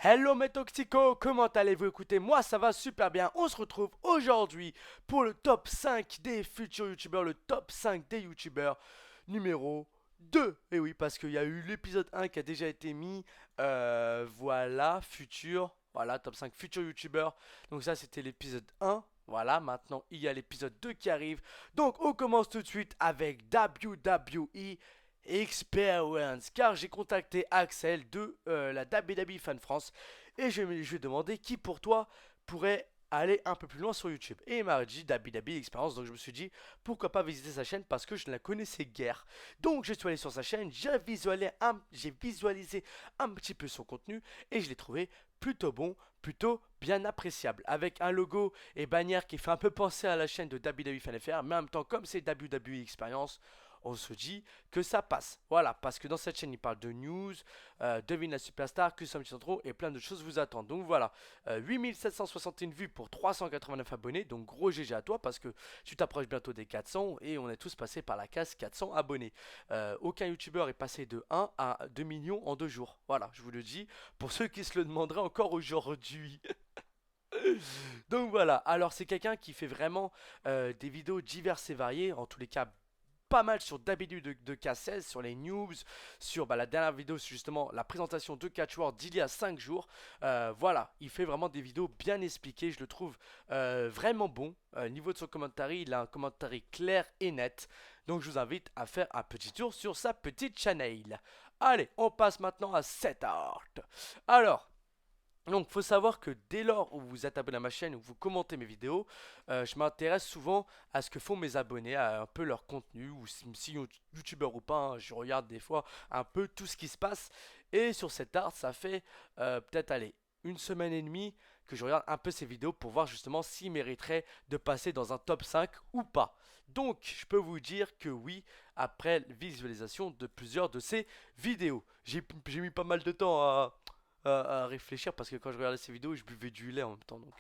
Hello mes toxicos, comment allez-vous? Écoutez, moi ça va super bien. On se retrouve aujourd'hui pour le top 5 des futurs youtubeurs, le top 5 des youtubeurs numéro 2. Et oui, parce qu'il y a eu l'épisode 1 qui a déjà été mis. Voilà, futur. Voilà, top 5 futurs youtubeurs. Donc ça c'était l'épisode 1. Voilà, maintenant il y a l'épisode 2 qui arrive. Donc on commence tout de suite avec WWE Experience, car j'ai contacté Axel de la WWE Fan France et je lui ai demandé qui pour toi pourrait aller un peu plus loin sur YouTube. Et il m'a dit WWE Experience, donc je me suis dit pourquoi pas visiter sa chaîne parce que je ne la connaissais guère. Donc je suis allé sur sa chaîne, j'ai visualisé un petit peu son contenu et je l'ai trouvé plutôt bon, plutôt bien appréciable, avec un logo et bannière qui fait un peu penser à la chaîne de WWE Fan FR, mais en même temps comme c'est WWE Experience, on se dit que ça passe. Voilà, parce que dans cette chaîne, il parle de news, devine la superstar, custom intro et plein de choses vous attendent. Donc voilà, 8761 vues pour 389 abonnés. Donc gros GG à toi parce que tu t'approches bientôt des 400 et on est tous passés par la case 400 abonnés. Aucun youtubeur est passé de 1 à 2 millions en 2 jours. Voilà, je vous le dis pour ceux qui se le demanderaient encore aujourd'hui. Donc voilà, alors c'est quelqu'un qui fait vraiment des vidéos diverses et variées, en tous les cas pas mal sur d'habitude de K16, sur les news, sur la dernière vidéo, c'est justement la présentation de Catchword d'il y a 5 jours. Voilà, il fait vraiment des vidéos bien expliquées, je le trouve vraiment bon. Niveau de son commentaire, il a un commentaire clair et net. Donc je vous invite à faire un petit tour sur sa petite channel. Allez, on passe maintenant à Set Art. Alors, donc, faut savoir que dès lors où vous êtes abonné à ma chaîne ou vous commentez mes vidéos, je m'intéresse souvent à ce que font mes abonnés, à un peu leur contenu, ou si youtubeur ou pas, hein, je regarde des fois un peu tout ce qui se passe. Et sur cet art, ça fait peut-être, allez, une semaine et demie que je regarde un peu ces vidéos pour voir justement s'ils mériteraient de passer dans un top 5 ou pas. Donc, je peux vous dire que oui, après visualisation de plusieurs de ces vidéos. J'ai mis pas mal de temps à réfléchir parce que quand je regardais ces vidéos, je buvais du lait en même temps. Donc,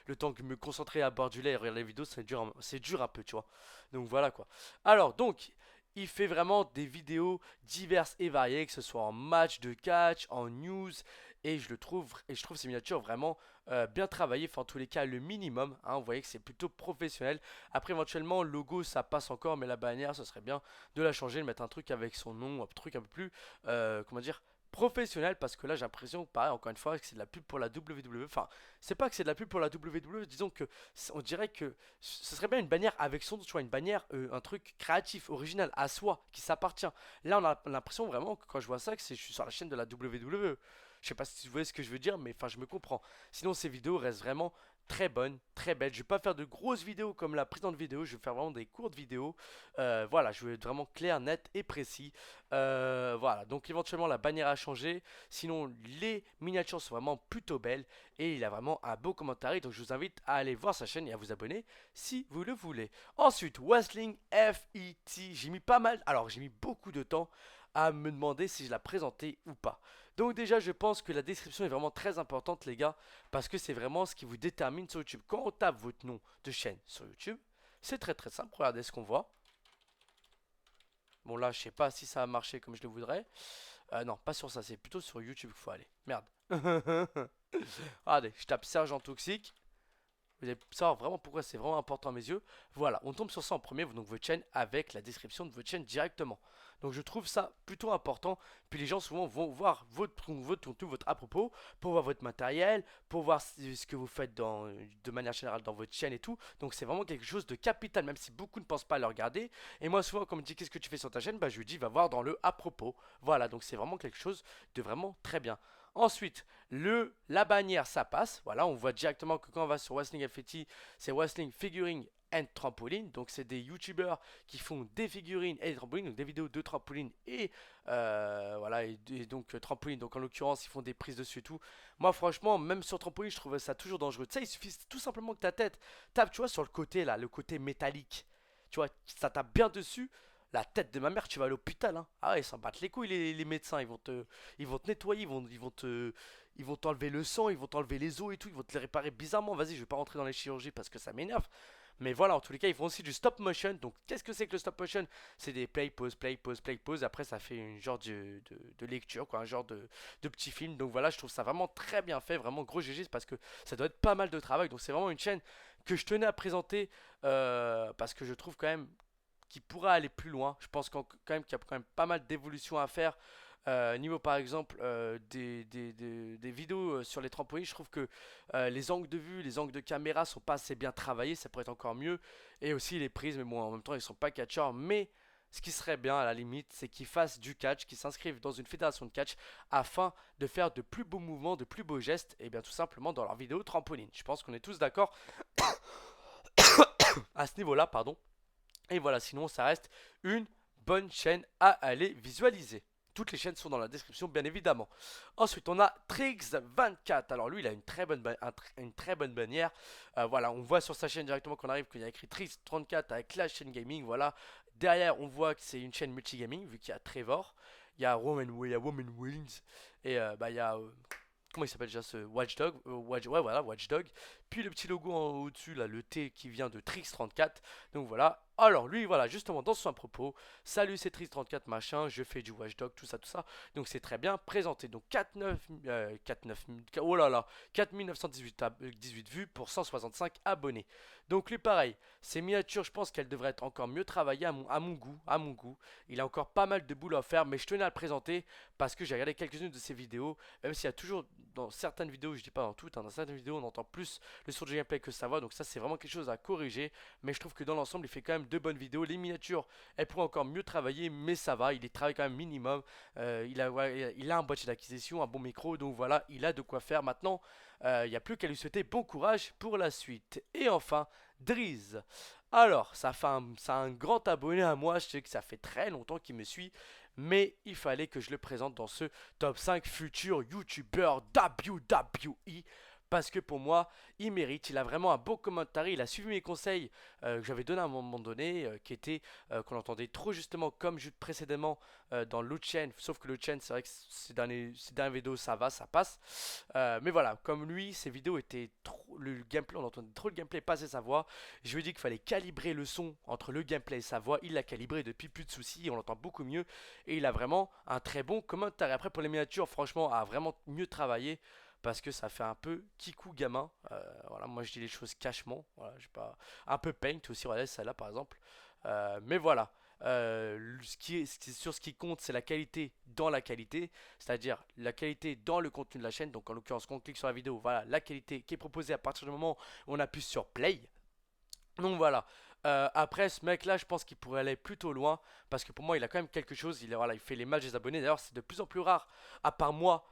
le temps que je me concentrer à boire du lait et regarder les vidéos, c'est dur un peu, tu vois. Donc, voilà quoi. Alors, donc, il fait vraiment des vidéos diverses et variées, que ce soit en match de catch, en news, et je trouve ces miniatures vraiment bien travaillées. Enfin, en tous les cas, le minimum. Hein, vous voyez que c'est plutôt professionnel. Après, éventuellement, le logo, ça passe encore, mais la bannière, ce serait bien de la changer, de mettre un truc avec son nom, un truc un peu plus, comment dire, professionnel, parce que là j'ai l'impression, pareil encore une fois, que c'est de la pub pour la WWE. Enfin, c'est pas que c'est de la pub pour la WWE, disons que on dirait que ce serait bien une bannière avec son, tu vois, une bannière, un truc créatif, original, à soi, qui s'appartient. Là on a l'impression vraiment que quand je vois ça, que je suis sur la chaîne de la WWE. Je sais pas si vous voyez ce que je veux dire, mais enfin je me comprends. Sinon ces vidéos restent vraiment très bonnes, très belles. Je vais pas faire de grosses vidéos comme la précédente vidéo, je vais faire vraiment des courtes vidéos. Voilà, je vais être vraiment clair, net et précis. Voilà, donc éventuellement la bannière a changé. Sinon, les miniatures sont vraiment plutôt belles. Et il a vraiment un beau commentaire. Donc je vous invite à aller voir sa chaîne et à vous abonner si vous le voulez. Ensuite, Wrestling FET. J'ai mis pas mal. Alors, j'ai mis beaucoup de temps à me demander si je la présentais ou pas. Donc déjà, je pense que la description est vraiment très importante, les gars. Parce que c'est vraiment ce qui vous détermine sur YouTube. Quand on tape votre nom de chaîne sur YouTube, c'est très très simple. Regardez ce qu'on voit. Bon là, je sais pas si ça a marché comme je le voudrais. Non, pas sur ça, c'est plutôt sur YouTube qu'il faut aller. Merde. Regardez, je tape Sergent Toxique. Vous allez savoir vraiment pourquoi c'est vraiment important à mes yeux. Voilà, on tombe sur ça en premier, donc votre chaîne avec la description de votre chaîne directement. Donc je trouve ça plutôt important. Puis les gens souvent vont voir votre contenu, votre à propos, pour voir votre matériel, pour voir ce que vous faites de manière générale dans votre chaîne et tout. Donc c'est vraiment quelque chose de capital, même si beaucoup ne pensent pas à le regarder. Et moi souvent quand on me dit qu'est-ce que tu fais sur ta chaîne, bah, je lui dis va voir dans le à propos. Voilà, donc c'est vraiment quelque chose de vraiment très bien. Ensuite, la bannière, ça passe. Voilà, on voit directement que quand on va sur Wrestling FET, c'est Wrestling Figuring and Trampoline. Donc, c'est des youtubeurs qui font des figurines et des trampolines, donc des vidéos de trampoline et voilà, et donc trampoline. Donc, en l'occurrence, ils font des prises dessus et tout. Moi, franchement, même sur trampoline, je trouve ça toujours dangereux. Tu sais, il suffit tout simplement que ta tête tape, tu vois, sur le côté là, le côté métallique. Tu vois, ça tape bien dessus. La tête de ma mère, tu vas à l'hôpital, hein. Ah ouais, ils s'en battent les couilles, les médecins. Ils vont te nettoyer, ils vont t'enlever le sang, ils vont t'enlever les os et tout, ils vont te les réparer bizarrement. Vas-y, je vais pas rentrer dans les chirurgies parce que ça m'énerve. Mais voilà, en tous les cas, ils font aussi du stop motion. Donc, qu'est-ce que c'est que le stop motion? C'est des play, pause, play, pause, play, pause. Après, ça fait une genre de lecture, quoi, un genre de petit film. Donc voilà, je trouve ça vraiment très bien fait, vraiment gros GG, parce que ça doit être pas mal de travail. Donc, c'est vraiment une chaîne que je tenais à présenter parce que je trouve quand même qui pourra aller plus loin. Je pense quand même qu'il y a quand même pas mal d'évolutions à faire. Niveau par exemple des vidéos sur les trampolines, je trouve que les angles de vue, les angles de caméra sont pas assez bien travaillés, ça pourrait être encore mieux. Et aussi les prises, mais bon en même temps ils sont pas catcheurs. Mais ce qui serait bien à la limite, c'est qu'ils fassent du catch, qu'ils s'inscrivent dans une fédération de catch afin de faire de plus beaux mouvements, de plus beaux gestes, et bien tout simplement dans leurs vidéos trampoline. Je pense qu'on est tous d'accord à ce niveau-là, pardon. Et voilà, sinon ça reste une bonne chaîne à aller visualiser. Toutes les chaînes sont dans la description, bien évidemment. Ensuite, on a Trix24. Alors lui, il a une très bonne, une très bonne bannière. Voilà, on voit sur sa chaîne directement qu'on arrive qu'il y a écrit Trix34 avec la chaîne gaming. Voilà. Derrière, on voit que c'est une chaîne multigaming, vu qu'il y a Trevor. Il y a Woman Wings. Et il y a comment il s'appelle déjà ce Watchdog ouais voilà Watchdog, puis le petit logo en haut dessus là, le T qui vient de Trix34. Donc voilà, alors lui voilà justement dans son propos, salut c'est Trix34 machin, je fais du Watchdog tout ça tout ça. Donc c'est très bien présenté. Donc 49 oh là là 4918 18 vues pour 165 abonnés. Donc lui pareil, ses miniatures je pense qu'elles devraient être encore mieux travaillées à mon goût. Il a encore pas mal de boulot à faire, mais je tenais à le présenter parce que j'ai regardé quelques-unes de ses vidéos. Même s'il y a toujours dans certaines vidéos, je dis pas dans toutes, hein, dans certaines vidéos on entend plus le son du gameplay que sa voix, donc ça c'est vraiment quelque chose à corriger. Mais je trouve que dans l'ensemble il fait quand même de bonnes vidéos. Les miniatures elles pourraient encore mieux travailler, mais ça va, il les travaille quand même minimum. Il a un boîtier d'acquisition, un bon micro, donc voilà, il a de quoi faire. Maintenant il n'y a plus qu'à lui souhaiter bon courage pour la suite. Et enfin, Driz. Alors, ça a un grand abonné à moi, je sais que ça fait très longtemps qu'il me suit, mais il fallait que je le présente dans ce top 5 futur youtubeur WWE. Parce que pour moi, il mérite, il a vraiment un beau commentaire, il a suivi mes conseils que j'avais donné à un moment donné, qui était qu'on entendait trop justement comme précédemment dans l'autre chaîne, sauf que l'autre chaîne, c'est vrai que ces dernières vidéos, ça va, ça passe. Mais voilà, comme lui, ses vidéos étaient trop, le gameplay, on entendait trop le gameplay passer sa voix. Je lui ai dit qu'il fallait calibrer le son entre le gameplay et sa voix. Il l'a calibré depuis, plus de soucis, on l'entend beaucoup mieux. Et il a vraiment un très bon commentaire. Après, pour les miniatures, franchement, a vraiment mieux travaillé. Parce que ça fait un peu kikou gamin. Voilà, moi je dis les choses cachement. Voilà, j'ai pas un peu paint aussi. Voilà, celle-là par exemple. Mais voilà. Sur ce qui compte, c'est la qualité dans la qualité, c'est-à-dire la qualité dans le contenu de la chaîne. Donc en l'occurrence, quand on clique sur la vidéo, voilà la qualité qui est proposée à partir du moment où on appuie sur play. Donc voilà. Après, ce mec-là, je pense qu'il pourrait aller plutôt loin parce que pour moi, il a quand même quelque chose. Voilà, il fait les matchs des abonnés. D'ailleurs, c'est de plus en plus rare, à part moi.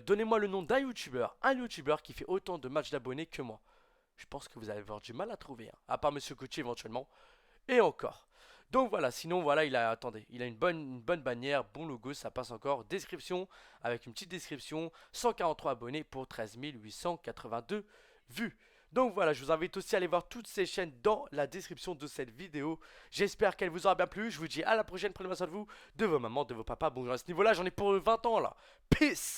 Donnez-moi le nom d'un youtubeur, un youtubeur qui fait autant de matchs d'abonnés que moi. Je pense que vous allez avoir du mal à trouver, hein, à part Monsieur Gucci éventuellement. Et encore. Donc voilà, sinon voilà, attendez, il a une bonne bannière, bon logo, ça passe encore. Description, avec une petite description, 143 abonnés pour 13 882 vues. Donc voilà, je vous invite aussi à aller voir toutes ces chaînes dans la description de cette vidéo. J'espère qu'elle vous aura bien plu. Je vous dis à la prochaine, prenez soin de vous, de vos mamans, de vos papas. Bon, à ce niveau-là, j'en ai pour 20 ans là. Peace!